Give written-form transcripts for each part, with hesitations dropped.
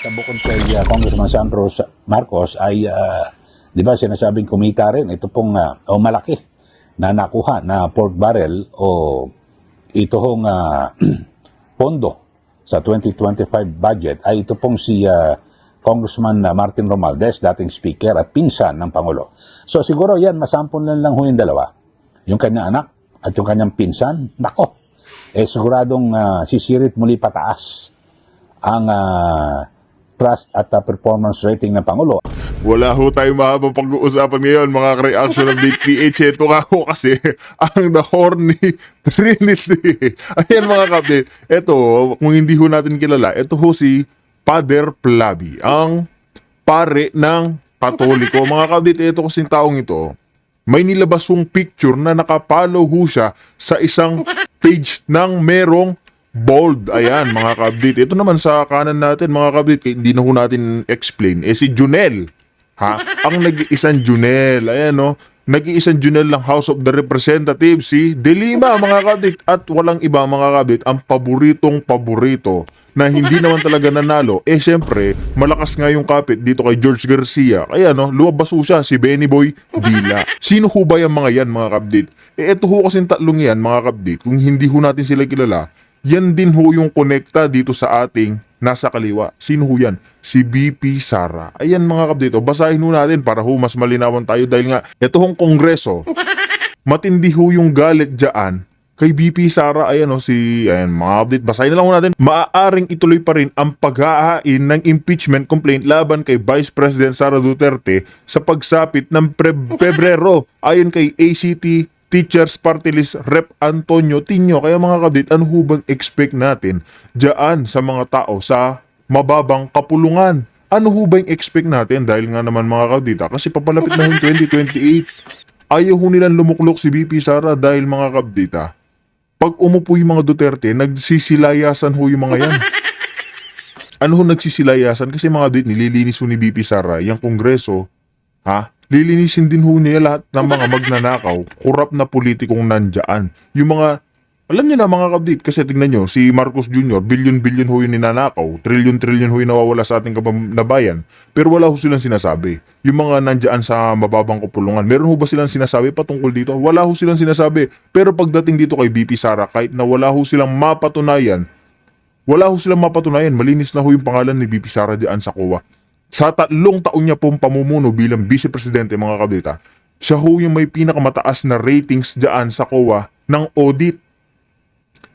sa bukod kay Congressman Sandro Marcos ay, di ba, sinasabing kumita rin. Ito pong malaki na nakuha na pork barrel o ito hong pondo sa 2025 budget ay ito pong si Congressman Martin Romualdez, dating speaker at pinsan ng Pangulo. So siguro yan, masampon lang ho yung dalawa. Yung kanyang anak at yung kanyang pinsan, nako, siguradong sisirit muli pataas ang trust at performance rating ng Pangulo. Wala ho tayong mahabang pag-uusapan ngayon mga ka-reaction ng DPH. Ito nga ho kasi ang The Horny Trinity. Ayan mga kapatid. Ito, kung hindi ho natin kilala, ito ho si Father Plaby, ang pare ng Katoliko. Mga kapatid, ito kasing taong ito, may nilabas hong picture na nakapollow ho siya sa isang page ng merong bold. Ayan mga kabdit. Ito naman sa kanan natin mga kabdit, hindi na ho natin explain. Si Junel. Ha? Ang nag-iisang Junel. Ayan no. Nag-iisang Junel ng House of the Representatives, si De Lima mga kabdit. At walang iba mga kabdit, ang paboritong paborito na hindi naman talaga nanalo. Siyempre, malakas nga yung kapit dito kay George Garcia. Kaya no, lumabas ho siya, si Benny Boy Dila. Sino ho ba yung mga yan mga kabdit? Ito ho kasing tatlong yan mga kabdit. Kung hindi ho natin sila kilala, yan din ho yung konekta dito sa ating nasa kaliwa. Sino ho yan? Si BP Sara. Ayan mga kabdito, basahin ho natin para ho mas malinawan tayo dahil nga ito hong kongreso, matindi ho yung galit dyan kay BP Sara. Ayan ho ayan mga kabdit, basahin na lang ho natin. Maaaring ituloy pa rin ang paghahain ng impeachment complaint laban kay Vice President Sara Duterte sa pagsapit ng Pebrero ayon kay ACT Teachers Party List Rep Antonio Tinio. Kaya mga kabdit, ano ho bang expect natin dyan sa mga tao sa mababang kapulungan? Ano ho bang expect natin? Dahil nga naman mga kabdit, kasi papalapit na yung 2028. Ayaw ho nilang lumuklok si BP Sara dahil mga kabdit, pag umupo yung mga Duterte, nagsisilayasan ho yung mga yan. Ano ho nagsisilayasan? Kasi mga kabdit, nililinis ho ni BP Sara yung kongreso, lilinisin din ho niya lahat ng mga magnanakaw, kurap na politikong nandyan. Yung mga, alam niyo na mga kabdit, kasi tignan nyo, si Marcos Jr., bilyon-bilyon ho yung ninanakaw, trilyon-trilyon ho yung nawawala sa ating nabayan, pero wala ho silang sinasabi. Yung mga nandyan sa mababang kupulungan, meron ho ba silang sinasabi patungkol dito? Wala ho silang sinasabi. Pero pagdating dito kay BP Sara, kahit na wala ho silang mapatunayan, malinis na ho yung pangalan ni BP Sara diyan sa COA. Sa 3 taon niya pong pamumuno bilang Vice Presidente mga kabdita, siya ho yung may pinakamataas na ratings dyan sa COA ng audit.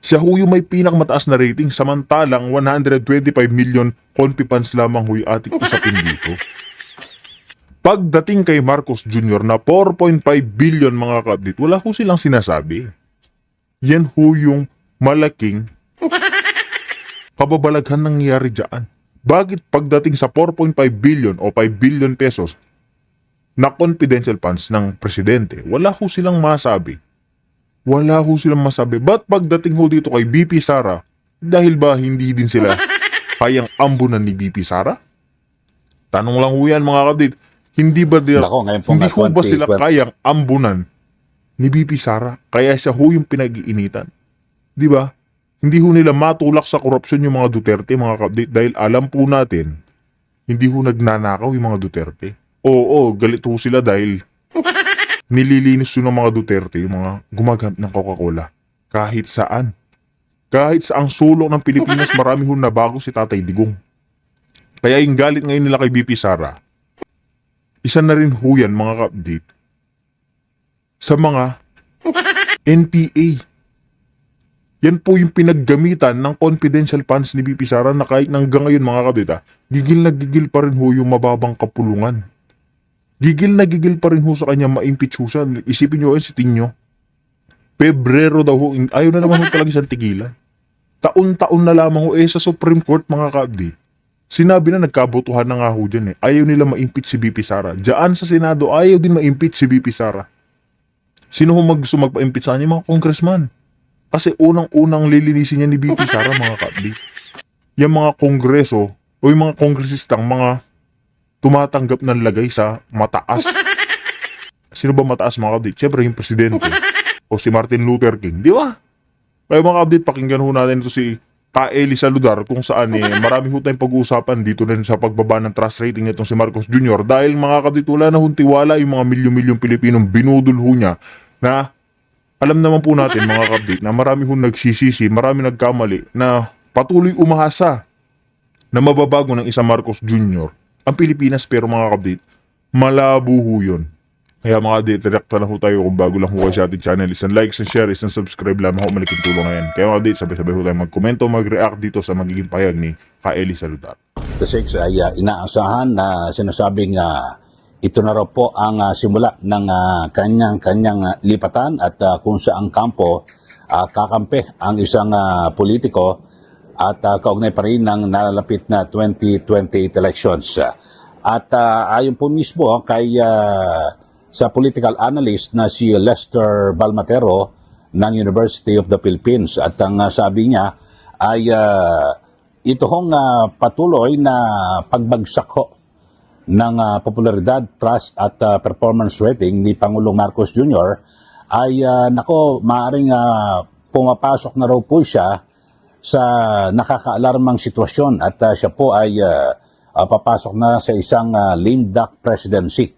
Siya ho yung may pinakamataas na rating, samantalang 125 million confidence lamang ho yung ating usapin dito. Pagdating kay Marcos Jr. na 4.5 billion mga kabdit, wala ho silang sinasabi. Yan ho yung malaking kababalaghan nangyayari dyan. Bakit pagdating sa 4.5 billion o 5 billion pesos na confidential funds ng presidente, wala ho silang masabi? Wala ho silang masabi. Ba't pagdating ho dito kay BP Sara, dahil ba hindi din sila kayang ambunan ni BP Sara? Tanong lang ho yan mga kabdit. Hindi ba ho ba sila kayang ambunan ni BP Sara? Kaya siya ho yung pinag-iinitan. Di ba? Hindi ho nila matulak sa korupsyon yung mga Duterte, mga kabdit, dahil alam po natin, hindi ho nagnanakaw yung mga Duterte. Oo, galit ho sila dahil nililinis yun ng mga Duterte, yung mga gumagamit ng Coca-Cola. Kahit saan. Kahit sa ang sulok ng Pilipinas, marami ho nabago si Tatay Digong. Kaya yung galit ngayon nila kay BP Sara, isa na rin ho yan, mga kabdit, sa mga NPA. Yan po yung pinaggamitan ng confidential funds ni BP Sara na kahit hanggang ngayon mga kabita, gigil na gigil pa rin ho yung mababang kapulungan. Gigil na gigil pa rin ho sa kanya ma-impeach ho siya. Isipin nyo si Tinio. Pebrero daw ho, ayaw na naman ho talaga siyang tigilan. Taon-taon na lamang ho sa Supreme Court mga kabdi. Sinabi na nagkabotohan na nga ho dyan Ayaw nila ma-impeach si BP Sara. Diyan sa Senado, ayaw din ma-impeach si BP Sara. Sino ho gusto magpa-impeach sa kanya? Mga congressman. Kasi unang-unang lilinisin niya ni BP Sara mga kabdi. Yung mga kongreso o yung mga kongresistang mga tumatanggap ng lagay sa mataas. Sino ba mataas mga kabdi? Siyempre yung presidente o si Martin Luther King. Di ba? Kaya mga kabdi, pakinggan ho natin ito si Eli Saludar kung saan marami ho tayong pag-uusapan dito rin sa pagbaba ng trust rating nitong si Marcos Jr. dahil mga kabdit wala na hong tiwala yung mga milyon-milyong Pilipinong binudol ho niya na alam naman po natin mga kabdit na marami hong nagsisisi, marami nagkamali na patuloy umahasa na mababago ng isang Marcos Jr. ang Pilipinas, pero mga kabdit malabo ho yun. Kaya mga kabdit, direkta na ho tayo kung bago lang ho kayo sa ating channel. Isang like, isang share, isang subscribe lamang ho, malaking tulong na yan. Kaya mga kabdit, sabay-sabay ho tayo magkomento, mag-react dito sa magiging payag ni Eli Saludar. The 6 ay inaasahan na sinasabing ito na raw po ang simula ng kanyang lipatan at kung saang kampo kakampi ang isang politiko at kaugnay pa rin ng nalalapit na 2028 elections. At ayon po mismo kay sa political analyst na si Lester Balmatero ng University of the Philippines, at ang sabi niya ay ito hong patuloy na pagbagsak ho ng popularidad, trust at performance rating ni Pangulong Marcos Jr. ay maaring pumapasok na raw po siya sa nakakaalarmang sitwasyon at siya po ay papasok na sa isang lame duck presidency.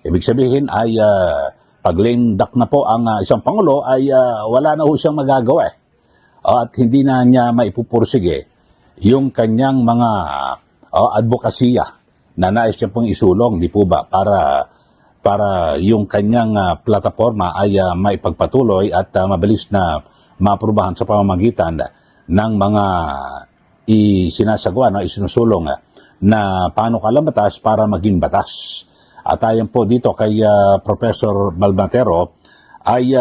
Ibig sabihin ay pag lame duck na po ang isang Pangulo ay wala na ho siyang magagawa at hindi na niya maipupursige yung kanyang mga advokasya na nais niya pong isulong, di po ba, para yung kanyang plataforma ay maipagpatuloy at mabilis na maaprubahan sa pamamagitan ng mga isinasagawa na isinusulong na panukalang batas para maging batas. At ayon po dito kay Professor Balmatero ay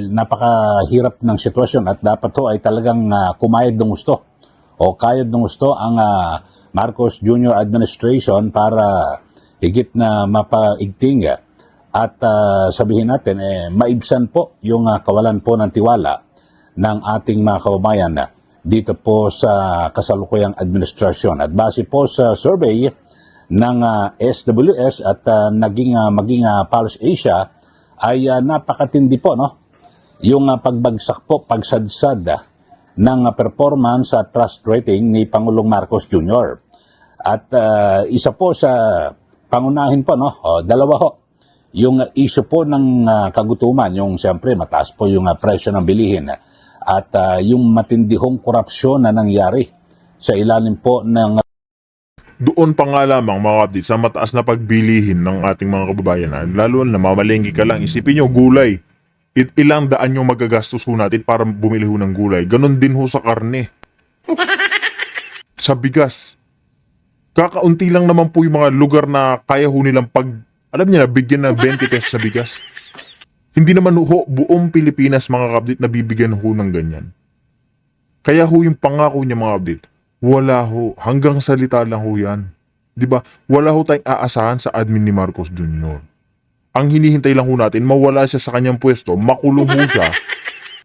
napakahirap ng sitwasyon at dapat to ay talagang kumayad ng gusto o kayod ng gusto ang Marcos Jr. administration para higit na mapaigting at sabihin natin maibsan po yung kawalan po ng tiwala ng ating mga kababayan dito po sa kasalukuyang administrasyon. At base po sa survey ng SWS at maging Pulse Asia ay napakatindi po yung pagbagsak po, pagsadsad ng performance at trust rating ni Pangulong Marcos Jr. At isa po sa pangunahin po, dalawa ho, yung issue po ng kagutuman, yung siyempre mataas po yung presyo ng bilihin at yung matindihong korupsyon na nangyari sa ilalim po ng Doon pa nga lamang mga kabdit sa mataas na pagbilihin ng ating mga kababayan, lalo na mamalengke ka lang, isipin nyo gulay. Ilang daan yung magagastos ho natin para bumili ho ng gulay. Ganon din ho sa karne. Sa bigas. Kakaunti lang naman po yung mga lugar na kaya ho nilang alam niyo na, bigyan ng 20 pesos na bigas. Hindi naman ho buong Pilipinas mga kabdit na bibigyan ho ng ganyan. Kaya ho yung pangako niya mga kabdit, wala ho, hanggang salita lang ho yan. Diba? Wala ho tayong aasahan sa admin ni Marcos Jr. Ang hinihintay lang ho natin, mawala siya sa kanyang pwesto, makulong ho siya,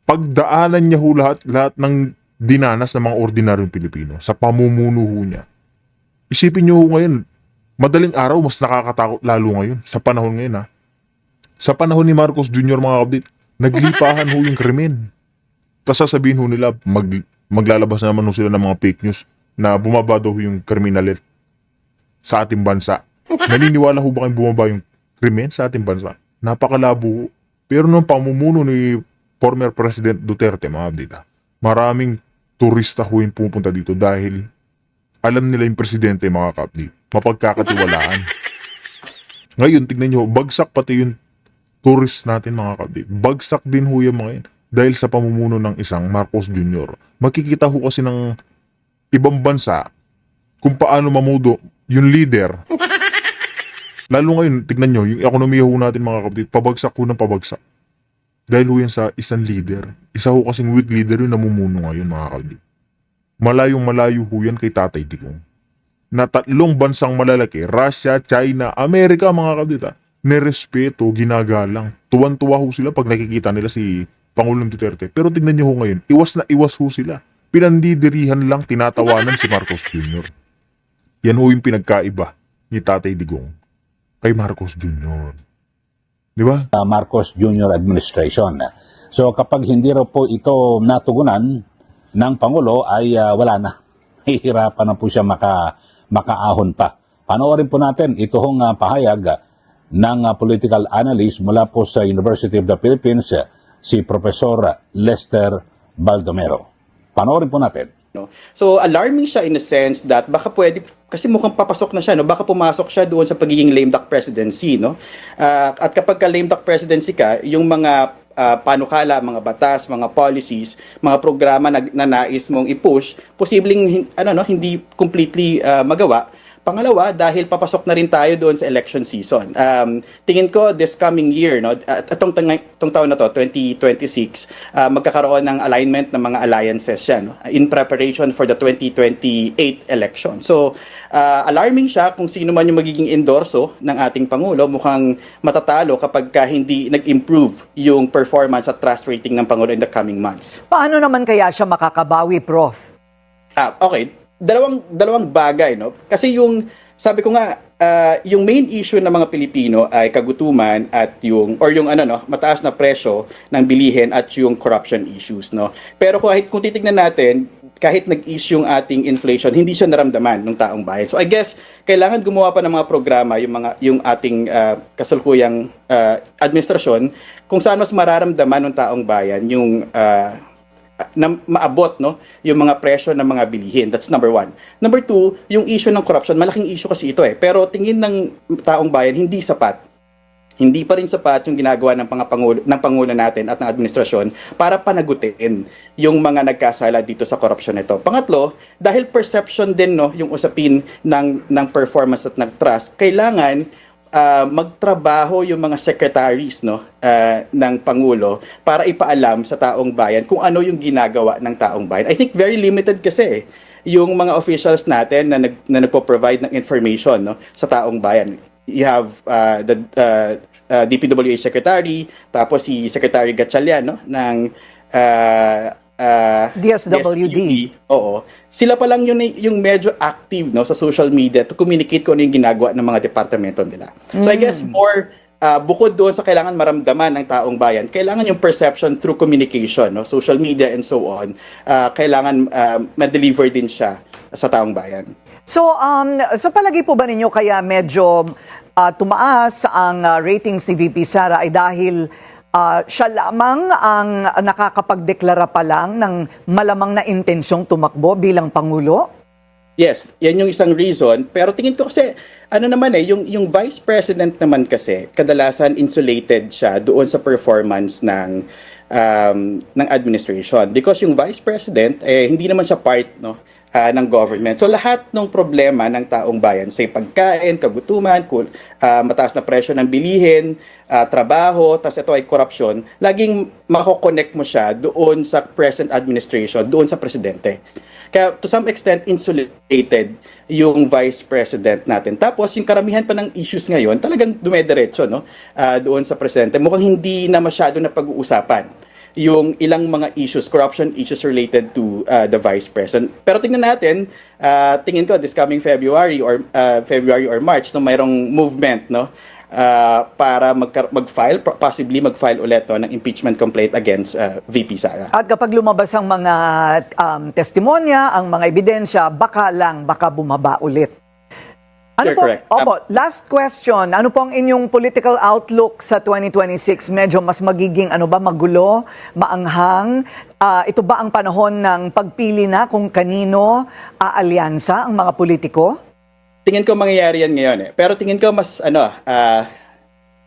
pagdaanan niya ho lahat ng dinanas ng mga ordinaryong Pilipino sa pamumuno ho niya. Isipin niyo ho ngayon, madaling araw mas nakakatakot lalo ngayon, sa panahon ngayon ha. Sa panahon ni Marcos Jr. mga kabdit, naglipahan ho yung krimen. Tapos sasabihin ho nila, maglalabas na naman ho sila ng mga fake news na bumaba daw yung kriminalit sa ating bansa. Naniniwala ho ba kayong bumaba yung krimen sa ating bansa? Napakalabo ho. Pero nung pamumuno ni former President Duterte, mga kabdit, maraming turista ho yung pupunta dito dahil alam nila yung presidente, mga kabdit, mapagkakatiwalaan. Ngayon, tignan nyo, bagsak pati yung tourist natin, mga kabdit. Bagsak din ho yung mga yun dahil sa pamumuno ng isang Marcos Jr. Makikita ho kasi ng ibang bansa kung paano mamudo yung leader. Lalo ngayon, tignan nyo, yung ekonomiya ho natin mga kapatid, pabagsak ho ng pabagsak. Dahil ho yan sa isang leader. Isa ho kasing weak leader yung namumuno ngayon mga kapatid. Malayong malayo ho yan kay Tatay Digong. Na tatlong bansang malalaki, Russia, China, Amerika mga kapatid, nerespeto, ginagalang. Tuwan-tuwa ho sila pag nakikita nila si Pangulong Duterte. Pero tignan nyo ho ngayon, iwas na iwas ho sila. Pinandidirihan lang, tinatawanan si Marcos Jr. Yan ho yung pinagkaiba ni Tatay Digong kay Marcos Jr. Di ba? Marcos Jr. administration. So kapag hindi raw po ito natugunan, ng Pangulo ay wala na. Hihirapan na po siya makaahon pa. Panoorin po natin itong pahayag ng political analyst mula po sa University of the Philippines, si Professor Lester Baldomero. Panoorin po natin. No? So alarming siya in a sense that baka pwede, kasi mukhang papasok na siya, no? Baka pumasok siya doon sa pagiging lame duck presidency. No? At kapag ka lame duck presidency ka, yung mga panukala, mga batas, mga policies, mga programa na nais mong i-push, posibleng hindi completely magawa. Pangalawa, dahil papasok na rin tayo doon sa election season. Tingin ko this coming year, no, itong taon na to, 2026, magkakaroon ng alignment ng mga alliances siya, no, in preparation for the 2028 election. So, alarming siya kung sino man yung magiging endorso ng ating Pangulo. Mukhang matatalo kapag hindi nag-improve yung performance at trust rating ng Pangulo in the coming months. Paano naman kaya siya makakabawi, Prof? Okay. Dalawang bagay, no? Kasi sabi ko nga, yung main issue ng mga Pilipino ay kagutuman at yung mataas na presyo ng bilihin at yung corruption issues, no? Pero kung titignan natin, kahit nag-ease yung ating inflation, hindi siya naramdaman ng taong bayan. So I guess kailangan gumawa pa ng mga programa yung ating kasalukuyang administrasyon kung saan mas mararamdaman ng taong bayan yung na maabot, no, yung mga presyo ng mga bilihin. That's number one. Number two, yung issue ng corruption, malaking issue kasi ito eh. Pero tingin ng taong bayan, hindi sapat. Hindi pa rin sapat yung ginagawa ng Pangulo natin at ng administrasyon para panagutin yung mga nagkasala dito sa corruption nito. Pangatlo, dahil perception din, no, yung usapin ng performance at ng trust, kailangan magtrabaho yung mga secretaries, no, ng Pangulo para ipaalam sa taong bayan kung ano yung ginagawa ng taong bayan. I think very limited kasi yung mga officials natin na nagpo-provide ng information, no, sa taong bayan. You have the DPWH Secretary, tapos si Secretary Gatchalian, no, ng DSWD. Oo. Sila pa lang yung medyo active, no, sa social media to communicate kung ano yung ginagawa ng mga departamento nila. So I guess more bukod doon sa kailangan maramdaman ng taong bayan, kailangan yung perception through communication, no, social media and so on, kailangan ma-deliver din siya sa taong bayan. So, sa palagi po ba ninyo kaya medyo tumaas ang ratings ni VP Sara ay dahil siya lamang ang nakakapagdeklara pa lang ng malamang na intensyong tumakbo bilang Pangulo? Yes, yan yung isang reason. Pero tingin ko kasi, yung Vice President naman kasi, kadalasan insulated siya doon sa performance ng administration. Because yung Vice President, hindi naman siya part, no, ng government. So lahat ng problema ng taong bayan, say pagkain, kagutuman, mataas na presyo ng bilihin, trabaho, tas ito ay corruption, laging mako-connect mo siya doon sa present administration, doon sa presidente. Kaya to some extent insulated yung vice president natin. Tapos yung karamihan pa ng issues ngayon talagang dumediretso, no, doon sa presidente. Mukhang hindi na masyado na pag-uusapan yung ilang mga issues, corruption issues related to the vice president. Pero tingnan natin, tingin ko this coming February or March, no, mayroong movement, no, para possibly mag-file ulit, no, ng impeachment complaint against VP Sara. At kapag lumabas ang mga testimonya, ang mga ebidensya, baka bumaba ulit. Ano You're po, correct. Last question. Ano po ang inyong political outlook sa 2026? Medyo mas magiging magulo, maanghang? Ito ba ang panahon ng pagpili na kung kanino aalyansa ang mga politiko? Tingin ko mangyayari yan ngayon eh. Pero tingin ko mas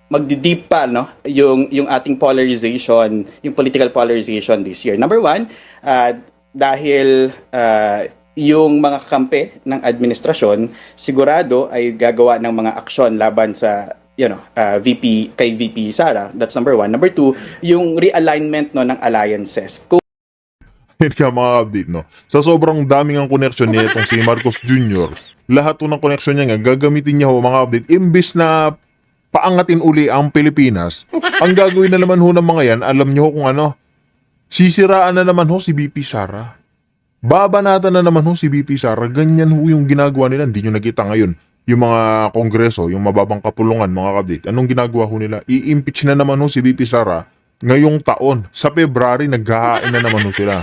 magdi-deep pa, no, yung ating polarization, yung political polarization this year. Number one, dahil yung mga kakampi ng administrasyon sigurado ay gagawa ng mga aksyon laban sa kay VP Sara. That's number one. Number two, yung realignment, no, ng alliances. Yun ka mga update, no? Sa sobrang daming ang connection niya itong si Marcos Jr., lahat po ng connection niya nga, gagamitin niya ho mga update. Imbis na paangatin uli ang Pilipinas, ang gagawin na naman ho ng mga yan, alam niyo ho kung ano, sisiraan na naman ho si VP Sara. Babanatan na naman ho si VP Sara. Ganyan ho yung ginagawa nila. Hindi nyo nakita ngayon. Yung mga kongreso, yung mababang kapulungan, mga update. Anong ginagawa ho nila? I-impeach na naman ho si VP Sara ngayong taon. Sa February, naghahain na naman ho sila.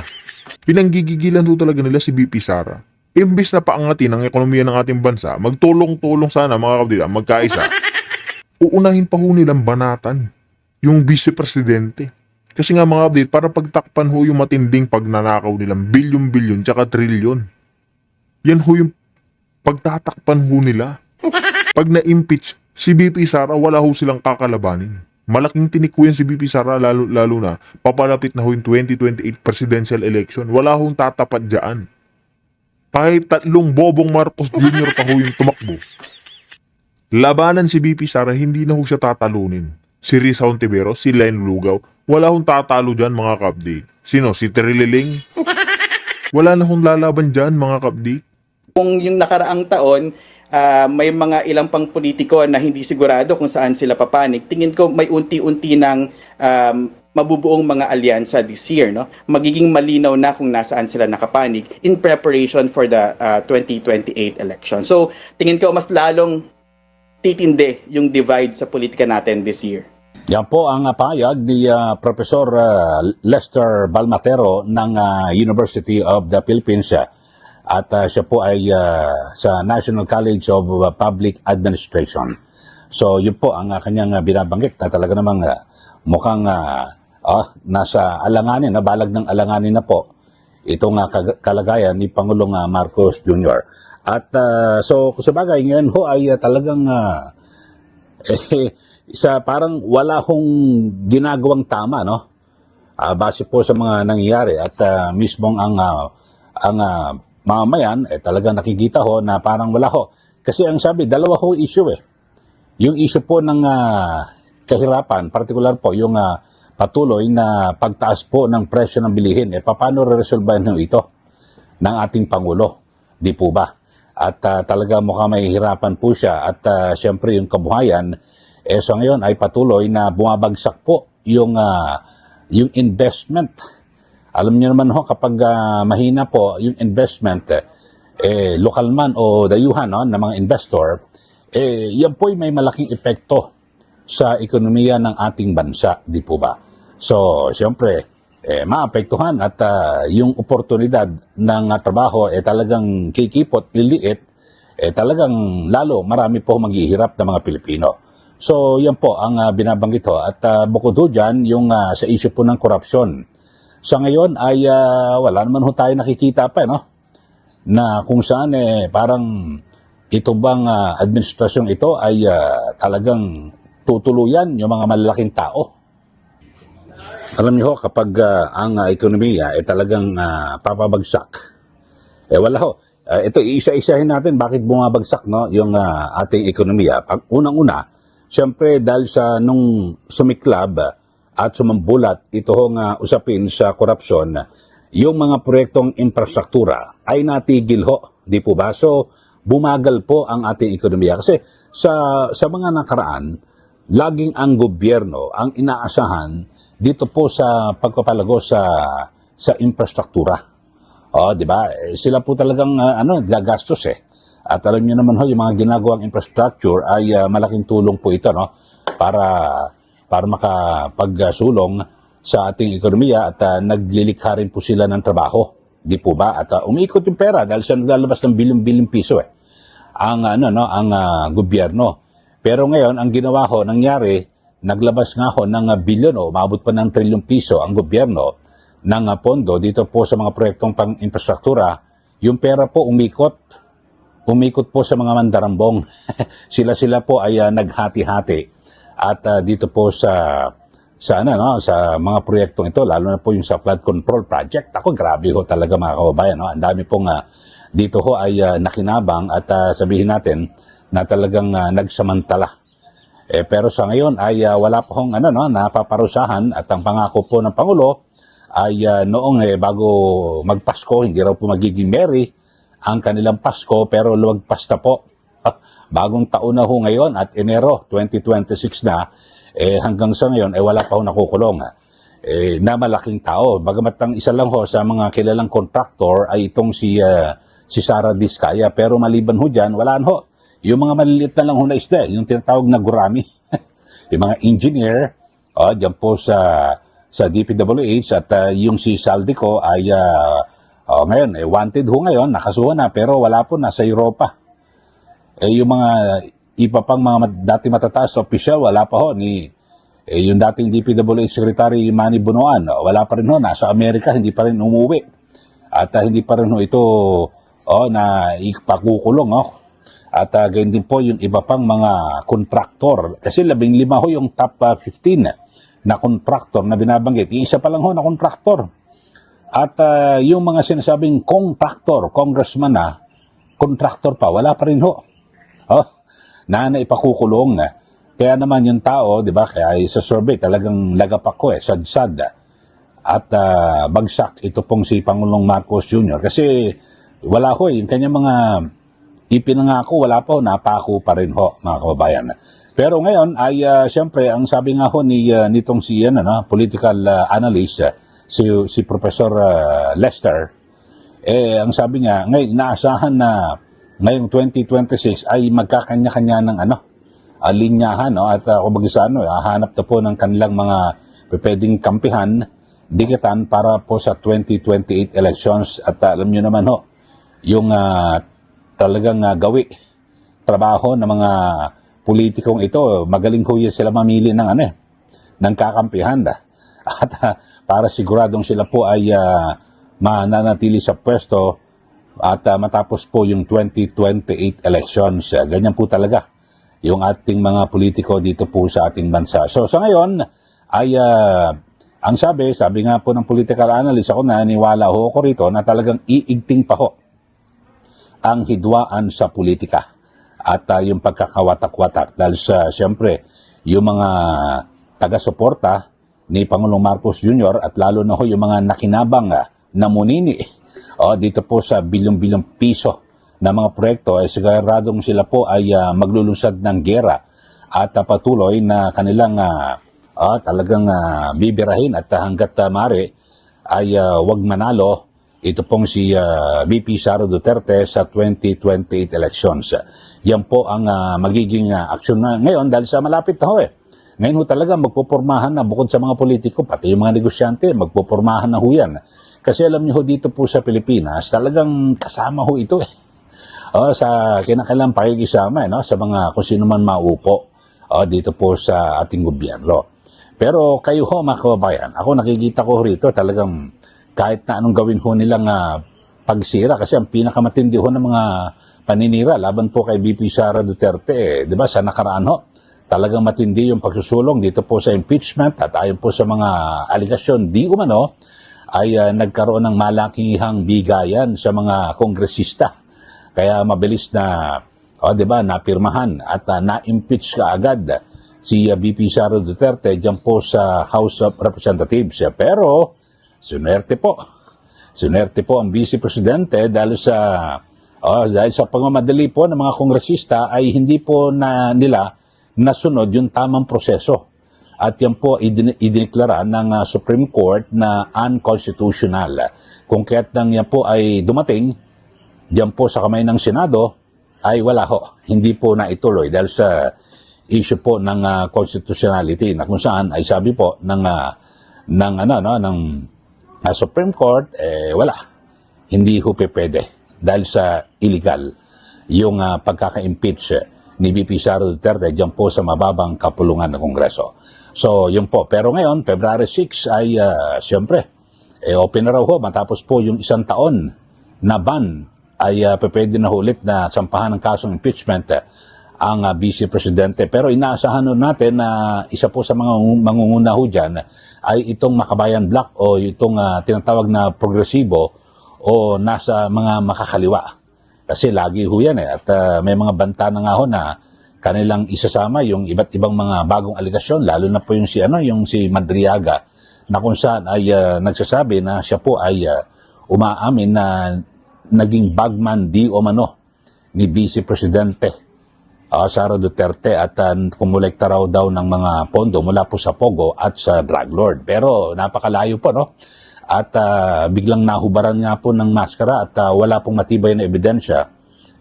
Pinanggigigilan ho talaga nila si BP Sara. Imbis na paangatin ang ekonomiya ng ating bansa, magtulong-tulong sana mga kabdila, magkaisa. Uunahin pa ho nilang banatan yung vice-presidente. Kasi nga mga update, para pagtakpan ho yung matinding pagnanakaw nilang bilyon-bilyon tsaka trilyon. Yan ho yung pagtatakpan ho nila. Pag na-impeach si BP Sara, wala ho silang kakalabanin. Malaking tinik ho yan si BP Sara, lalo na papalapit na ho yung 2028 presidential election. Wala hong tatapat dyan. Kahit 3 Bobong Marcos Jr. pa ho yung tumakbo. Labanan si BP Sara, hindi na ho siya tatalunin. Si Risa Hontiveros, si Len Lugaw, wala hong tatalo dyan mga ka-update. Sino? Si Trililing? Wala na hong lalaban dyan mga ka-update. Kung yung nakaraang taon, may mga ilang pang politiko na hindi sigurado kung saan sila papanig, tingin ko may unti-unti ng mabubuong mga alyansa this year, no? Magiging malinaw na kung nasaan sila nakapanig in preparation for the 2028 election. So, tingin ko mas lalong titindi yung divide sa politika natin this year. Yan po ang pahayag ni Professor Lester Balmatero ng University of the Philippines. At siya po ay sa National College of Public Administration. So yun po ang kanyang binabanggit na talaga namang mukhang nasa alanganin, nabalag ng alanganin na po itong kalagayan ni Pangulong Marcos Jr. At so sa bagay ngayon ho ay talagang isa parang wala hong ginagawang tama, no? Base po sa mga nangyayari at mismong ang mamamayan talagang nakikita ho na parang wala ho. Kasi ang sabi, dalawa ho issue eh. Yung issue po ng kahirapan, particular po yung patuloy na pagtaas po ng presyo ng bilihin, paano re-resolvehan nyo ito ng ating Pangulo? Di po ba? At talaga mukhang may hirapan po siya at siyempre yung kabuhayan, so ngayon ay patuloy na bumabagsak po yung investment. Alam niyo naman ho, kapag mahina po yung investment, lokal man o dayuhan no, ng mga investor, yan po ay may malaking epekto sa ekonomiya ng ating bansa, di po ba? So, siyempre, maapektuhan at yung oportunidad ng trabaho talagang kikipot, liliit, talagang lalo marami po maghihirap ng mga Pilipino. So, yan po ang binabanggit ho. At bukod ho dyan, yung sa issue po ng korupsyon. Sa ngayon ay wala naman ho tayo nakikita pa, no? Na kung saan parang ito bang administrasyong ito ay talagang tutuluyan yung mga malalaking tao. Alam niyo ho, kapag ang ekonomiya ay talagang papabagsak, wala ho. Ito, isa-isahin natin bakit bumabagsak no, yung ating ekonomiya. Unang-una, siyempre dahil sa nung sumiklab at sumambulat ito hong usapin sa korupsyon, yung mga proyektong infrastruktura ay natigil ho, di po ba? So, bumagal po ang ating ekonomiya. Kasi sa mga nakaraan, laging ang gobyerno ang inaasahan dito po sa pagpapalago sa infrastruktura. Di ba? Sila po talagang gagastos eh. At alam niyo naman ho, yung mga ginagawang infrastructure ay malaking tulong po ito, no? Para makapagsulong sa ating ekonomiya at naglilikha rin po sila ng trabaho. Di po ba? At umiikot yung pera dahil sa naglalabas ng bilyon-bilyong piso ang gobyerno. Pero ngayon, ang ginawa ho, nangyari, naglabas nga ho ng bilyon o umabot pa ng trilyong piso ang gobyerno ng pondo dito po sa mga proyektong pang-infrastruktura. Yung pera po umikot po sa mga mandarambong. Sila po ay naghati-hati. At dito po sa mga proyektong ito, lalo na po yung sa flood control project. Ako, grabe ho talaga mga kababayan. No? Ang dami pong dito ho ay nakinabang at sabihin natin na talagang nagsamantala. Pero sa ngayon ay wala pa hong napaparusahan at ang pangako po ng Pangulo ay noong bago magpasko, hindi raw po magiging merry ang kanilang Pasko pero luwagpas na po. Bagong taon na ho ngayon at Enero 2026 na, hanggang sa ngayon wala pa ho nakukulong na malaking tao. Bagamat ang isa lang ho sa mga kilalang contractor ay itong si Sara Diskaya, pero maliban ho dyan, wala ho. Yung mga maliliit na lang ho na isda, yung tinatawag na gurami. Yung mga engineer, dyan po sa sa DPWH at yung si Saldico ay ngayon, wanted ho ngayon, nakasuhan na pero wala po, nasa Europa. Yung mga iba pang mga dati matataas opisyal, wala pa ho, yung dating DPWH Secretary Manny Bunoan, wala pa rin ho, nasa Amerika, hindi pa rin umuwi. At hindi pa rin ho ito na ipakukulong. At ganyan din po yung iba pang mga kontraktor. Kasi 15 ho yung top 15 na kontraktor na binabanggit. Yung isa pa lang ho na kontraktor. At yung mga sinasabing kontraktor, congressman na, kontraktor pa, wala pa rin ho. Na ipakukulong. Kaya naman yung tao, di ba, kaya sa survey talagang lagapak ko sad-sad. At bagsak ito pong si Pangulong Marcos Jr. Kasi wala ho yung kanyang mga ipinangako, wala pa ho, napako pa rin ho, mga kababayan. Pero ngayon ay siyempre, ang sabi nga ho nitong si political analyst, si Professor Lester, ang sabi niya, ngayon inaasahan na ngayong 2026 ay magkakanya-kanya ng linyahan, at kumbaga sa hahanap na po ng kanilang mga pwedeng kampihan, dikitan para po sa 2028 elections. At alam nyo naman ho, yung talagang trabaho ng mga politikong ito, magaling ho sila mamili ng ng kakampihan. At para siguradong sila po ay mananatili sa pwesto at matapos po yung 2028 elections. Ganyan po talaga yung ating mga politiko dito po sa ating bansa. So sa ngayon ay ang sabi nga po ng political analyst, ako naniwala ho ko rito na talagang iigting pa ho ang hidwaan sa politika at yung pagkakawatak-watak dahil sa siyempre yung mga taga-suporta ni Pangulong Marcos Jr. at lalo na ho yung mga nakinabang na munini dito po sa bilyong-bilyong piso na mga proyekto, siguradong sila po ay maglulunsad ng gera at patuloy na kanilang talagang bibirahin at hanggat maaari ay wag manalo ito pong si VP Sara Duterte sa 2028 elections. Yan po ang magiging aksyon na ngayon dahil sa malapit na ho Ngayon ho talaga magpupormahan na bukod sa mga politiko, pati yung mga negosyante, magpupormahan na ho yan. Kasi alam niyo ho dito po sa Pilipinas, talagang kasama ho ito sa kinakailang pakikisama sa mga kung sino man maupo dito po sa ating gobyerno. Pero kayo ho mga kababayan, ako nakikita ko rito talagang kahit na anong gawin ho nilang pagsira, kasi ang pinakamatindi ho ng mga paninira laban po kay VP Sara Duterte, di ba sa nakaraan ho, talagang matindi yung pagsusulong dito po sa impeachment at ayon po sa mga aligasyon di umano ay nagkaroon ng malakihang bigayan sa mga kongresista. Kaya mabilis na, di ba, napirmahan at na-impeach ka agad si VP Sara Duterte dyan po sa House of Representatives. Pero, sunerte po ang Vice Presidente dahil sa pagmamadali po ng mga kongresista ay hindi po nila nasunod yung tamang proseso. At yan po idineklara ng Supreme Court na unconstitutional. Kung kaya't nang yan po ay dumating diyan po sa kamay ng Senado ay wala ho. Hindi po naituloy dahil sa issue po ng constitutionality na kung saan ay sabi po ng Supreme Court wala. Hindi ho pwede dahil sa illegal yung pagkaka-impeach ni VP Sara Duterte diyan po sa mababang kapulungan ng Kongreso. So, yun po. Pero ngayon, February 6 ay siyempre open na raw ho matapos po yung isang taon na ban ay pwede na ulit na sampahan ng kasong impeachment ang Vice Presidente. Pero inaasahan natin na isa po sa mga mangunguna ho dyan ay itong Makabayan Bloc o itong tinatawag na progresibo o nasa mga makakaliwa. Kasi lagi ho yan at may mga banta na nga ho na kanilang isasama yung iba't ibang mga bagong aligasyon, lalo na po yung si Madriaga na kung saan ay nagsasabi na siya po ay umaamin na naging bagman di umano ni Vice Presidente Sara Duterte at kumulekta raw daw ng mga pondo mula po sa Pogo at sa drug lord. Pero napakalayo po at biglang nahubaran nga po ng maskara at wala pong matibay na ebidensya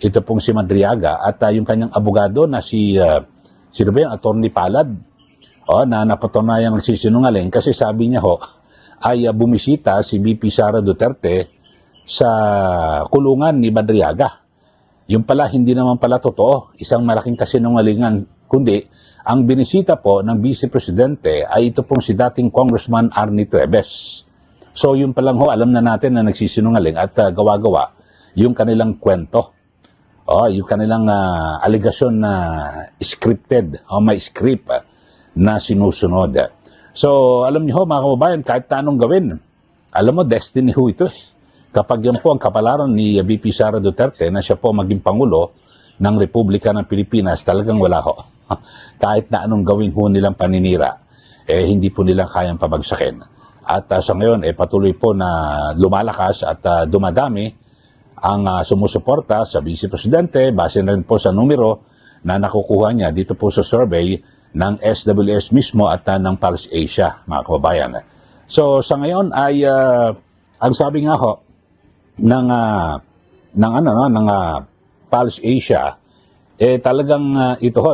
ito pong si Madriaga at yung kanyang abogado na si Attorney Palad na napatunayang nagsisinungaling kasi sabi niya ho ay bumisita si VP Sara Duterte sa kulungan ni Madriaga. Yung pala hindi naman pala totoo, isang malaking kasinungalingan, kundi ang binisita po ng Vice Presidente ay ito pong si dating Congressman Arnie Treves. So yun palang ho, alam na natin na nagsisinungaling at gawa-gawa yung kanilang kwento. Yung kanilang aligasyon na scripted o may script na sinusunod. So, alam niyo ho, mga kababayan, kahit na anong gawin, alam mo, destiny ho ito eh. Kapag yan po ang kapalaran ni VP Sara Duterte na siya po maging Pangulo ng Republika ng Pilipinas, talagang wala ho. Kahit na anong gawin ho nilang paninira, hindi po nilang kayang pabagsakin. At sa ngayon, patuloy po na lumalakas at dumadami ang sumusuporta sa Vice Presidente, base na rin po sa numero na nakukuha niya dito po sa survey ng SWS mismo at ng Pulse Asia, mga kababayan. So sa ngayon ay ang sabi nga ho ng Pulse Asia talagang ito ho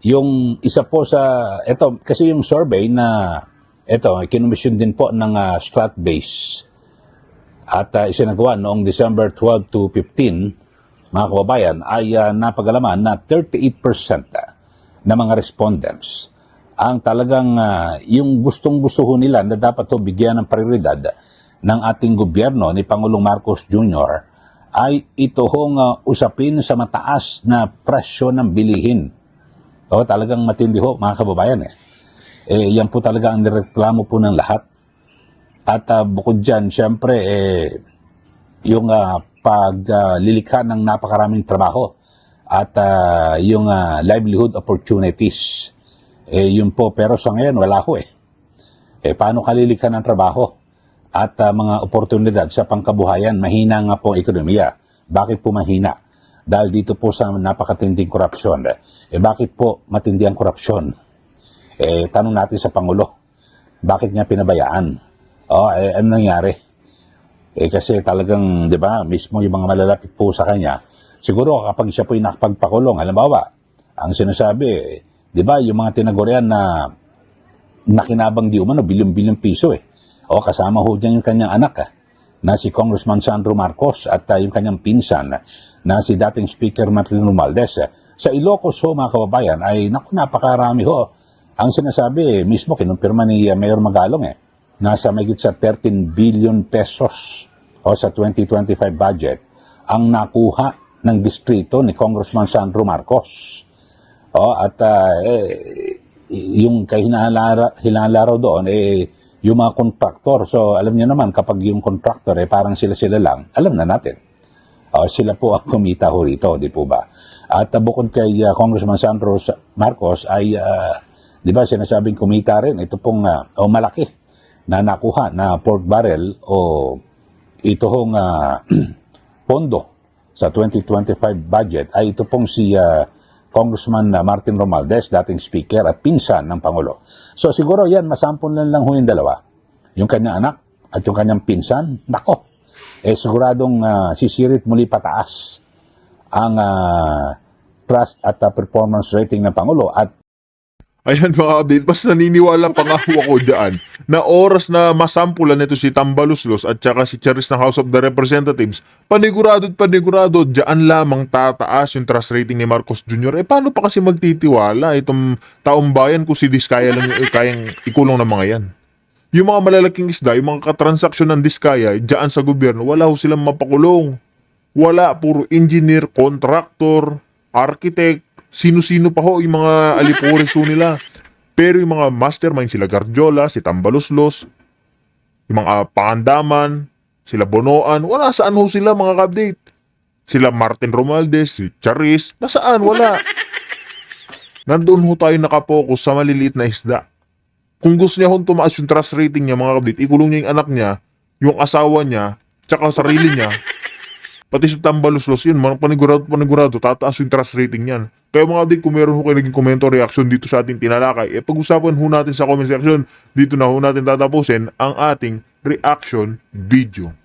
yung isa po sa ito kasi yung survey na ito kinomisyon din po ng Stratbase at isinagawa noong December 12 to 15, mga kababayan, ay napagalaman na 38% na mga respondents ang talagang yung gustong-gusto ho nila na dapat to bigyan ng prioridad ng ating gobyerno ni Pangulong Marcos Jr. ay ito hong usapin sa mataas na presyo ng bilihin. Talagang matindi ho, mga kababayan. Yan po talaga ang nireklamo po ng lahat. At bukod dyan, syempre, yung paglilikha ng napakaraming trabaho at yung livelihood opportunities. Yun po, pero sa ngayon, wala ho paano kalilikha ng trabaho at mga oportunidad sa pangkabuhayan? Mahina nga po ang ekonomiya. Bakit po mahina? Dahil dito po sa napakatinding korupsyon. Bakit po matindi ang korupsyon? Tanong natin sa Pangulo. Bakit niya pinabayaan? Ano nangyari? Kasi talagang, di ba, mismo yung mga malalapit po sa kanya, siguro kapag siya po'y nakapagpakulong, halimbawa, ang sinasabi, di ba, yung mga tinagurian na nakinabang di umano, bilyon-bilyon piso kasama ho dyan yung kanyang anak na si Congressman Sandro Marcos at yung kanyang pinsan na si dating Speaker Martin Romualdez. Sa Ilocos ho, mga kababayan, ay napakarami ho. Ang sinasabi, mismo kinumpirma ni Mayor Magalong nasa mahigit sa 13 billion pesos sa 2025 budget ang nakuha ng distrito ni Congressman Sandro Marcos. Yung hinahalaraw doon, yung mga kontraktor. So, alam niyo naman, kapag yung kontraktor, parang sila-sila lang, alam na natin. Sila po ang kumita ho rito, di po ba? At bukod kay Congressman Sandro Marcos, ay, di ba, sinasabing kumita rin. Ito pong malaki na nakuha na pork barrel o ito hong pondo sa 2025 budget ay ito pong si Congressman Martin Romualdez, dating speaker at pinsan ng Pangulo. So siguro yan, masampon lang ho yung dalawa. Yung kanyang anak at yung kanyang pinsan, nako, siguradong sisirit muli pataas ang trust at performance rating ng Pangulo. At Ayan mga update, mas naniniwala pa nga ako dyan na oras na masampulan nito si Tambaluslos at saka si Charis ng House of the Representatives, panigurado dyan lamang tataas yung trust rating ni Marcos Jr. Paano pa kasi magtitiwala itong taong bayan kung si Diskaya lang yung kayang ikulong ng mga yan? Yung mga malalaking isda, yung mga katransaksyon ng Diskaya dyan sa gobyerno, wala ho silang mapakulong. Wala, puro engineer, contractor, architect, sino-sino pa ho yung mga alipuris ho nila. Pero yung mga mastermind, sila Garjola, si Tambaluslos, yung mga Pangandaman, sila Bonoan, wala saan ho sila mga ka-update. Sila Martin Romualdez, si Charis, nasaan? Wala. Nandun ho tayo nakapokus sa maliliit na isda. Kung gusto niya hong tumaas yung trust rating niya mga ka-update, ikulong niya yung anak niya, yung asawa niya, tsaka sarili niya, pati sa Tambaluslos yun, mga panigurado, tataas yung trust rating yan. Kaya mga update, kung meron ho kayo naging komento o reaksyon dito sa ating tinalakay, pag-usapan ho natin sa comment section, dito na ho natin tatapusin ang ating reaction video.